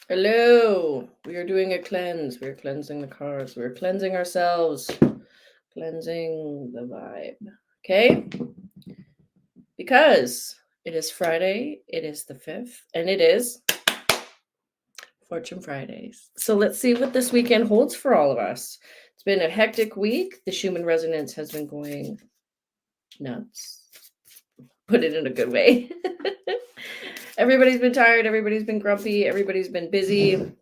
Hello. We are doing a cleanse. We're cleansing the cards. We're cleansing ourselves. Cleansing the vibe. Okay? Because it is Friday, it is the 5th, and it is Fortune Fridays. So let's see what this weekend holds for all of us. It's been a hectic week. The Schumann resonance has been going nuts. Put it in a good way. Everybody's been tired. Everybody's been grumpy. Everybody's been busy.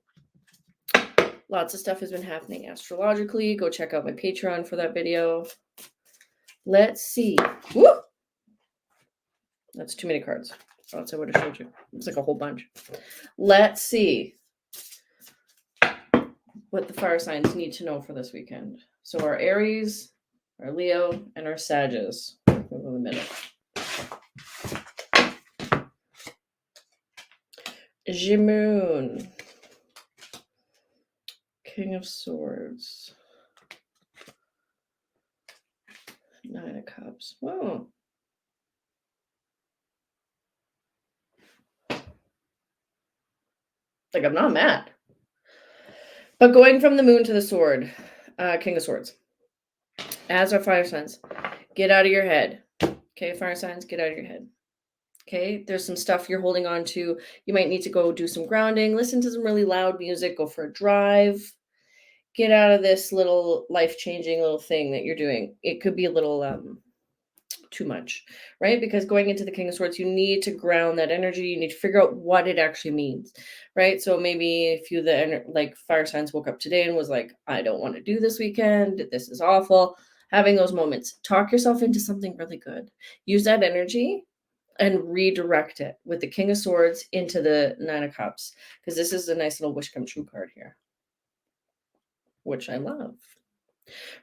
Lots of stuff has been happening astrologically. Go check out my Patreon for that video. Let's see. Woo! That's too many cards. Or else I would have showed you. It's like a whole bunch. Let's see what the fire signs need to know for this weekend. So our Aries, our Leo, and our Sagittarius. Give them a minute. Jimoon. King of Swords. Nine of Cups. Whoa. Like, I'm not mad. But going from the moon to the sword, King of Swords. As our fire signs, get out of your head. Okay, fire signs, get out of your head. Okay, there's some stuff you're holding on to. You might need to go do some grounding, listen to some really loud music, go for a drive. Get out of this little life-changing little thing that you're doing. It could be a little too much, right? Because going into the King of Swords, you need to ground that energy. You need to figure out what it actually means, right? So maybe if you like fire signs woke up today and was like, I don't want to do this weekend. This is awful. Having those moments, talk yourself into something really good. Use that energy and redirect it with the King of Swords into the Nine of Cups, because this is a nice little wish come true card here, which I love.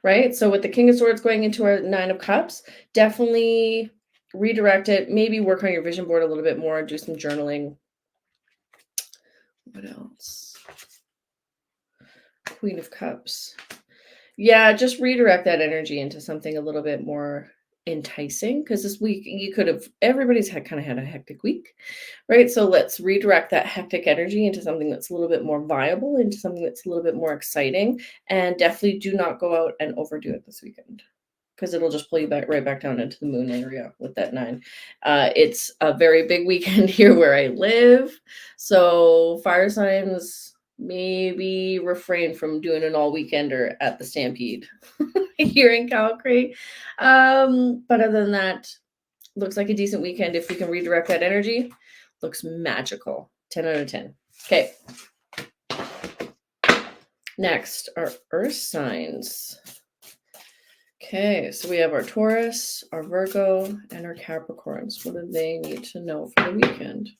Right? So with the King of Swords going into our Nine of Cups, definitely redirect it. Maybe work on your vision board a little bit more, do some journaling. What else? Queen of Cups. Yeah, just redirect that energy into something a little bit more enticing, because this week you could have, everybody's kind of had a hectic week, right? So let's redirect that hectic energy into something that's a little bit more viable, into something that's a little bit more exciting, and definitely do not go out and overdo it this weekend, because it'll just pull you back right back down into the moon area with that 9. It's a very big weekend here where I live, so fire signs maybe refrain from doing an all weekender at the Stampede here in Calgary. But other than that, looks like a decent weekend if we can redirect that energy. Looks magical. 10 out of 10. Okay. Next, our earth signs. Okay, so we have our Taurus, our Virgo, and our Capricorns. What do they need to know for the weekend?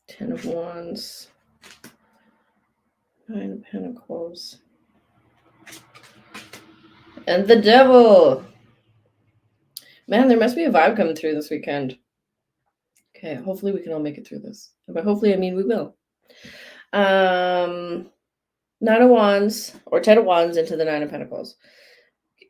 Ten of Wands, Nine of Pentacles, and the Devil. Man, there must be a vibe coming through this weekend. Okay, hopefully we can all make it through this. But hopefully, I mean we will. Nine of Wands, or Ten of Wands into the Nine of Pentacles.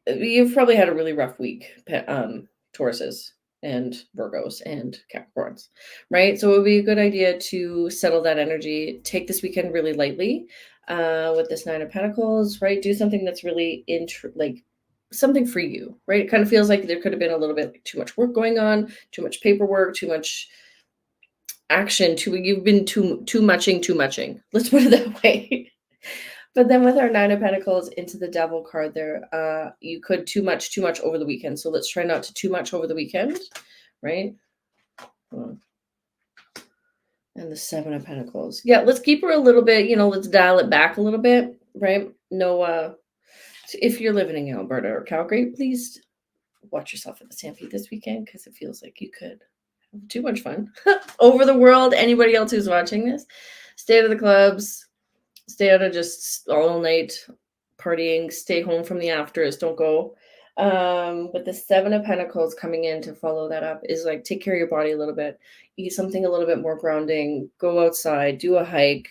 You've probably had a really rough week, Tauruses and Virgos and Capricorns, right? So it would be a good idea to settle that energy. Take this weekend really lightly with this Nine of Pentacles, right? Do something that's really like something for you, right? It kind of feels like there could have been a little bit too much work going on, too much paperwork, too much action. You've been too muching. Let's put it that way. But then with our Nine of Pentacles into the Devil card there, you could too much over the weekend. So let's try not to too much over the weekend, right? And the Seven of Pentacles. Yeah, let's keep her a little bit, let's dial it back a little bit, right? No, if you're living in Alberta or Calgary, please watch yourself at the Stampede this weekend, because it feels like you could have too much fun. Over the world, anybody else who's watching this, stay out of the clubs, stay out of just all night partying, stay home from the afters, don't go. But the Seven of Pentacles coming in to follow that up is like, take care of your body a little bit, eat something a little bit more grounding, go outside, do a hike,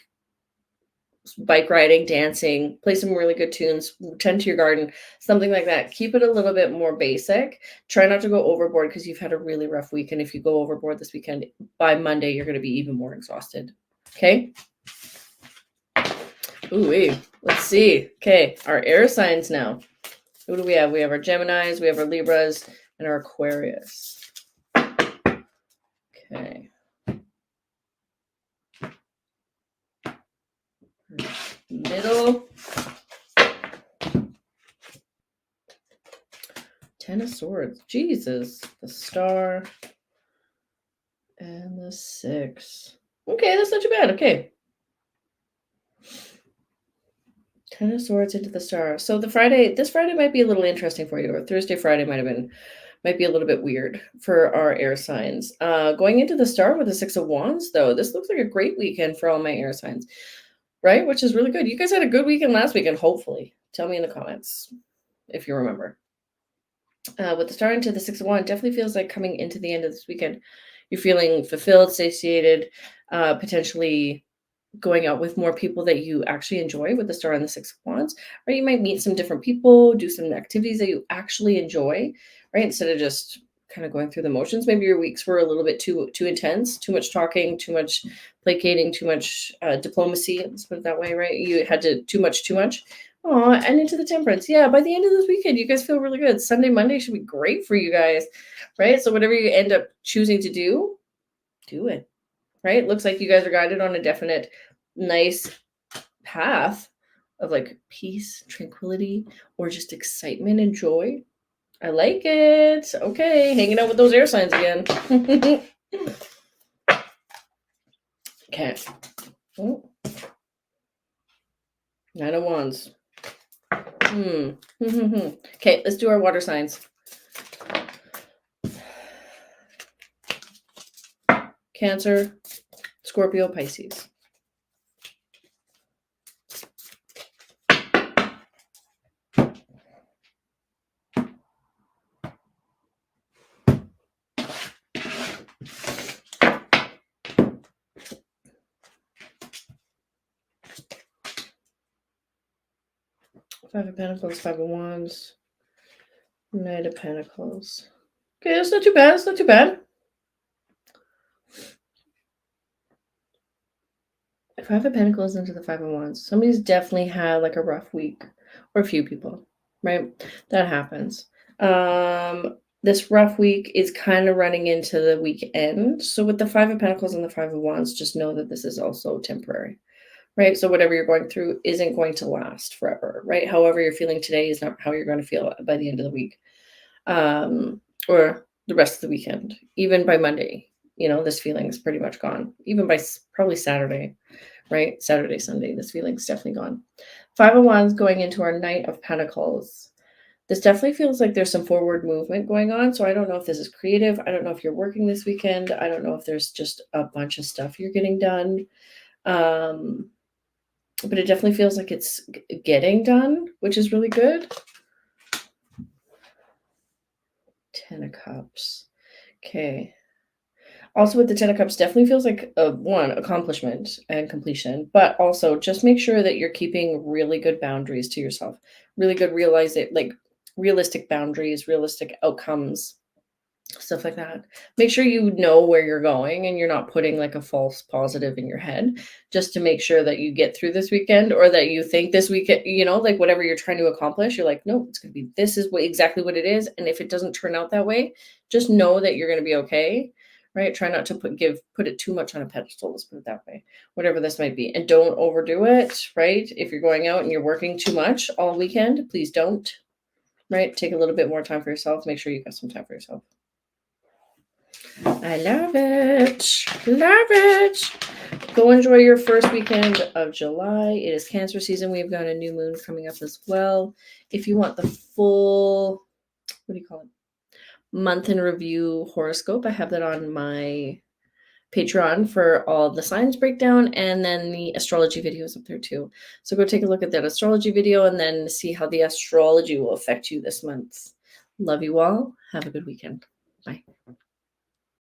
bike riding, dancing, play some really good tunes, tend to your garden, something like that. Keep it a little bit more basic. Try not to go overboard because you've had a really rough week. And if you go overboard this weekend, by Monday, you're going to be even more exhausted. Okay. Ooh, wait. Let's see. Okay. Our air signs now. Who do we have? We have our Geminis, we have our Libras, and our Aquarius. Okay. Middle. 10 of Swords. Jesus. The Star. And the 6. Okay, that's not too bad. Okay. 10 of Swords into the Star. So this Friday might be a little interesting for you, or Thursday, Friday might be a little bit weird for our air signs. Going into the Star with the 6 of Wands, though, this looks like a great weekend for all my air signs, right? Which is really good. You guys had a good weekend last weekend, hopefully. Tell me in the comments if you remember. With the Star into the 6 of Wands, definitely feels like coming into the end of this weekend, you're feeling fulfilled, satiated, potentially going out with more people that you actually enjoy with the Star and the 6 of Wands, or you might meet some different people, do some activities that you actually enjoy, right? Instead of just kind of going through the motions. Maybe your weeks were a little bit too intense, too much talking, too much placating, too much diplomacy. Let's put it that way, right? You had to too much. Oh, and into the Temperance. Yeah, by the end of this weekend, you guys feel really good. Sunday, Monday should be great for you guys, right? So whatever you end up choosing to do it. Right? Looks like you guys are guided on a definite nice path of like peace, tranquility, or just excitement and joy. I like it. Okay, hanging out with those air signs again. Okay. Oh. 9 of Wands. Okay, let's do our water signs. Cancer, Scorpio, Pisces. Five of Pentacles, 5 of Wands, Knight of Pentacles. Okay, that's not too bad. It's not too bad. 5 of Pentacles into the 5 of Wands. Somebody's definitely had like a rough week, or a few people, right? That happens. This rough week is kind of running into the weekend. So with the 5 of Pentacles and the 5 of Wands, just know that this is also temporary, right? So whatever you're going through isn't going to last forever, right? However you're feeling today is not how you're going to feel by the end of the week, or the rest of the weekend. Even by Monday, this feeling is pretty much gone. Even by probably Saturday, right? Saturday, Sunday, this feeling's definitely gone. 5 of Wands going into our Knight of Pentacles. This definitely feels like there's some forward movement going on. So I don't know if this is creative. I don't know if you're working this weekend. I don't know if there's just a bunch of stuff you're getting done. But it definitely feels like it's getting done, which is really good. 10 of Cups. Okay. Also with the 10 of Cups, definitely feels like one, accomplishment and completion, but also just make sure that you're keeping really good boundaries to yourself. Really good realistic boundaries, realistic outcomes, stuff like that. Make sure you know where you're going and you're not putting like a false positive in your head just to make sure that you get through this weekend, or that you think this weekend, like whatever you're trying to accomplish, you're like, no, it's going to be, this is exactly what it is. And if it doesn't turn out that way, just know that you're going to be okay. Right? Try not to put it too much on a pedestal. Let's put it that way. Whatever this might be. And don't overdo it, right? If you're going out and you're working too much all weekend, please don't, right? Take a little bit more time for yourself. Make sure you got some time for yourself. I love it. Love it. Go enjoy your first weekend of July. It is Cancer season. We've got a new moon coming up as well. If you want the full, month in review horoscope, I have that on my Patreon for all the signs breakdown, and then the astrology videos up there too. So go take a look at that astrology video and then see how the astrology will affect you this month. Love you all. Have a good weekend. Bye.